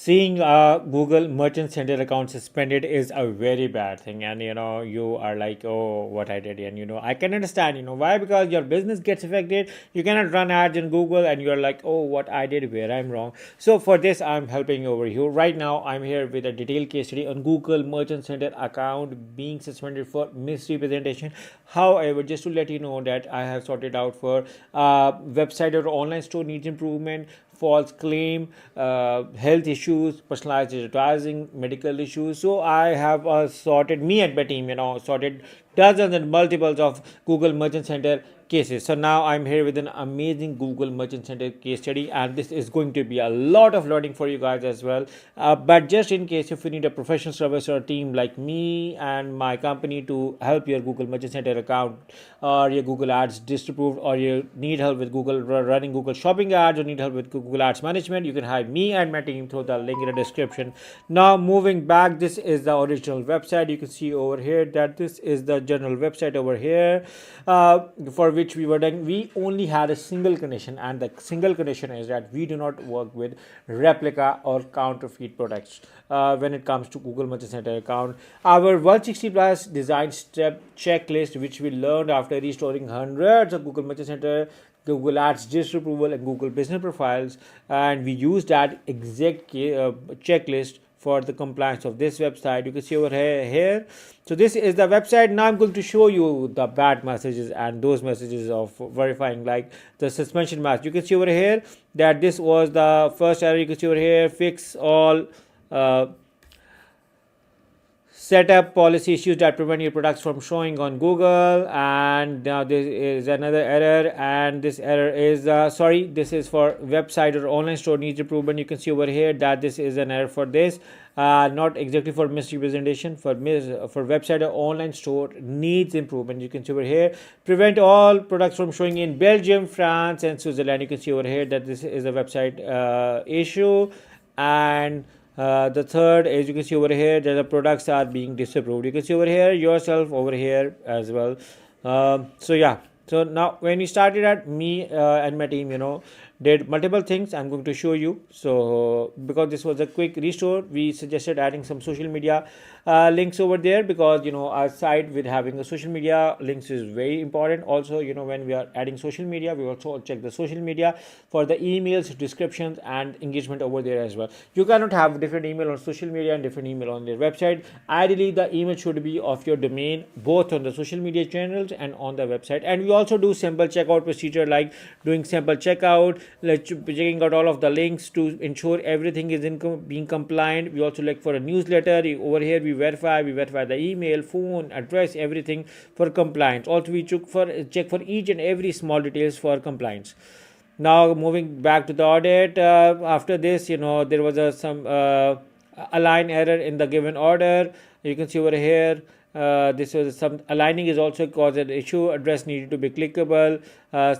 Seeing a Google Merchant Center account suspended is a very bad thing, and you are like, oh, what I did, and I can understand, why, because your business gets affected. You cannot run ads in Google, and you're like, oh, what I did, where I'm wrong. So for this, I'm helping over here right now. I'm here with a detailed case study on Google Merchant Center account being suspended for misrepresentation. However, just to let you know that I have sorted out for website or online store needs improvement, false claim, health issues, personalized advertising, medical issues. So I have sorted, me and my team, sorted dozens and multiples of Google Merchant Center cases. So now I'm here with an amazing Google Merchant Center case study, and this is going to be a lot of learning for you guys as well. But just in case if you need a professional service or a team like me and my company to help your Google Merchant Center account or your Google Ads disapproved, or you need help with Google running Google Shopping ads, or need help with Google Ads management, you can hire me and my team through the link in the description. Now moving back, this is the original website. You can see over here that this is the general website over here, for which we were done. We only had a single condition, and the single condition is that we do not work with replica or counterfeit products when it comes to Google Merchant Center account. Our 160 plus design step checklist, which we learned after restoring hundreds of Google Merchant Center, Google Ads disapproval, and Google business profiles, and we used that exact checklist for the compliance of this website. You can see over here. So this is the website. Now I'm going to show you the bad messages and those messages of verifying, like the suspension message. You can see over here that this was the first error. You can see over here, fix all set up policy issues that prevent your products from showing on Google. And now this is another error, and this error is this is for website or online store needs improvement. You can see over here that this is an error for this, not exactly for misrepresentation, for website or online store needs improvement. You can see over here, prevent all products from showing in Belgium, France, and Switzerland. You can see over here that this is a website issue. And the third is, you can see over here that the products are being disapproved. You can see over here yourself over here as well. So yeah, so now when we started at, me and my team, did multiple things. I'm going to show you. So because this was a quick restore, we suggested adding some social media links over there, because our site with having a social media links is very important. Also, when we are adding social media, we also check the social media for the emails, descriptions, and engagement over there as well. You cannot have different email on social media and different email on their website. Ideally, the email should be of your domain, both on the social media channels and on the website. And we also do sample checkout procedure, like doing sample checkout, like checking out all of the links to ensure everything is being compliant. We also look for a newsletter. Over here we verify the email, phone address, everything for compliance. Also we check for each and every small details for compliance. Now moving back to the audit, after this, there was some align error in the given order. You can see over here, this was some aligning is also caused an issue. Address needed to be clickable.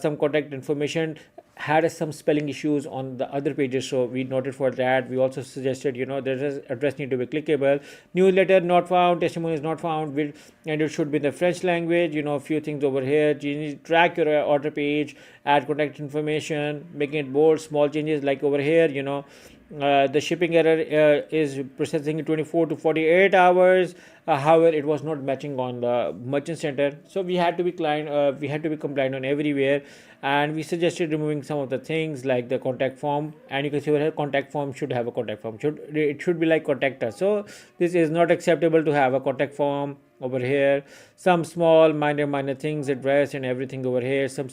Some contact information had some spelling issues on the other pages, so we noted for that. We also suggested, there's address need to be clickable. Newsletter not found, testimony is not found, and it should be in the French language. A few things over here. Track your order page, add contact information, making it bold. Small changes like over here, the shipping error is processing in 24 to 48 hours. However, it was not matching on the merchant center, so we had to be compliant on everywhere. And we suggested removing some of the things like the contact form. And you can see over here, contact form should have a contact form. It should be like contact us. So this is not acceptable to have a contact form over here. Some small minor things, address and everything over here. Some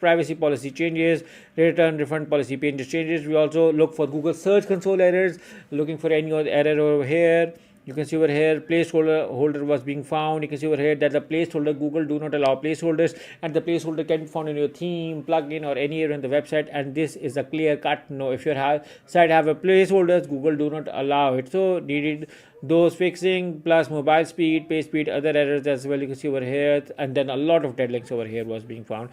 privacy policy changes, return refund policy changes. We also look for Google Search Console errors, looking for any other error over here. You can see over here, placeholder was being found. You can see over here that the placeholder, Google do not allow placeholders, and the placeholder can be found in your theme, plugin, or anywhere in the website. And this is a clear cut no. If your site have a placeholders, Google do not allow it. So needed those fixing, plus mobile speed, page speed, other errors as well. You can see over here, and then a lot of dead links over here was being found.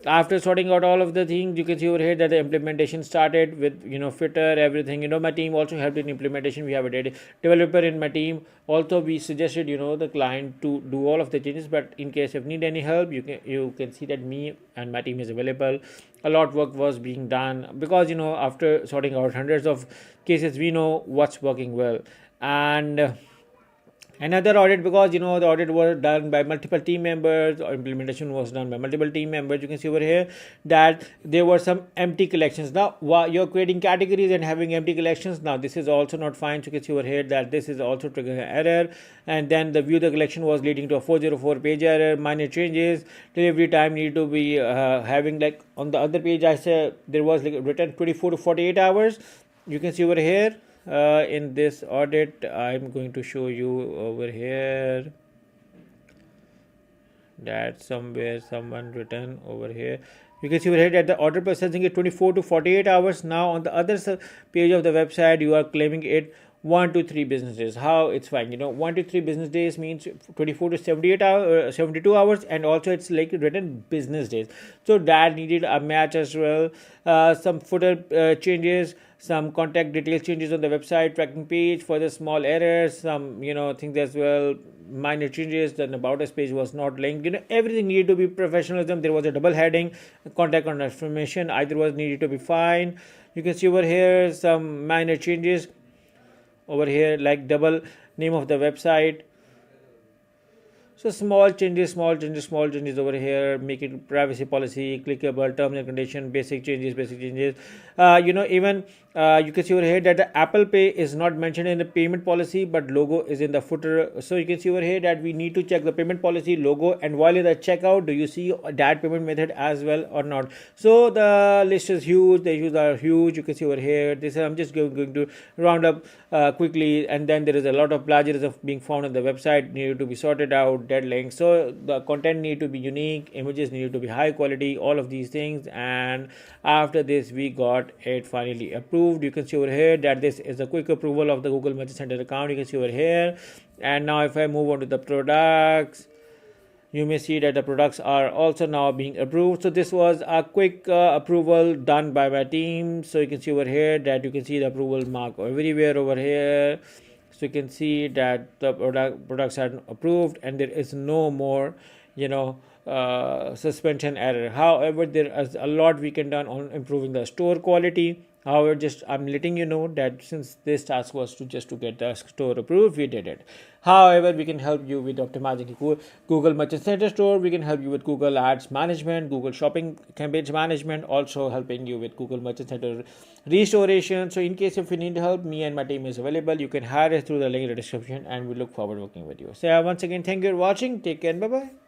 After sorting out all of the things, you can see over here that the implementation started with fitter everything. My team also helped in implementation. We have a developer in my team. Also, we suggested the client to do all of the changes, but in case if need any help, you can see that me and my team is available. A lot of work was being done because after sorting out hundreds of cases, we know what's working well. And another audit, because the audit was done by multiple team members, or implementation was done by multiple team members. You can see over here that there were some empty collections. Now you're creating categories and having empty collections. Now this is also not fine. So you can see over here that this is also triggering an error. And then the view the collection was leading to a 404 page error, minor changes, delivery time need to be having, like on the other page I said there was like written 24 to 48 hours. You can see over here in this audit. I'm going to show you over here that somewhere someone written over here. You can see over here that the order processing is 24 to 48 hours. Now on the other page of the website you are claiming it 1 to 3 business days. How it's fine, 1 to 3 business days means 24 to 78 hours, 72 hours, and also it's like written business days. So that needed a match as well. Some footer changes, some contact details changes on the website tracking page for the small errors, some things as well, minor changes. Then about us page was not linked. Everything needed to be professionalism. There was a double heading, contact information either was needed to be fine. You can see over here some minor changes over here, like double name of the website. So small changes over here, make it privacy policy, clickable, terms and condition, basic changes. Even you can see over here that the Apple Pay is not mentioned in the payment policy, but logo is in the footer. So you can see over here that we need to check the payment policy, logo, and while in the checkout, do you see that payment method as well or not? So the list is huge, the issues are huge. You can see over here. This I'm just going to round up quickly, and then there is a lot of plagiarism being found on the website, needed to be sorted out. Dead links. So the content need to be unique, images need to be high quality, all of these things. And after this we got it finally approved. You can see over here that this is a quick approval of the Google Merchant Center account. You can see over here. And now if I move on to the products, you may see that the products are also now being approved. So this was a quick approval done by my team. So you can see over here that you can see the approval mark everywhere over here. So you can see that the products are approved and there is no more suspension error. However, there is a lot we can done on improving the store quality. However, just I'm letting you know that since this task was to get the store approved, we did it. However, we can help you with optimizing Google Merchant Center store. We can help you with Google Ads management, Google Shopping campaigns management, also helping you with Google Merchant Center restoration. So in case if you need help, me and my team is available. You can hire us through the link in the description, and we look forward to working with you. So once again, thank you for watching. Take care and bye bye.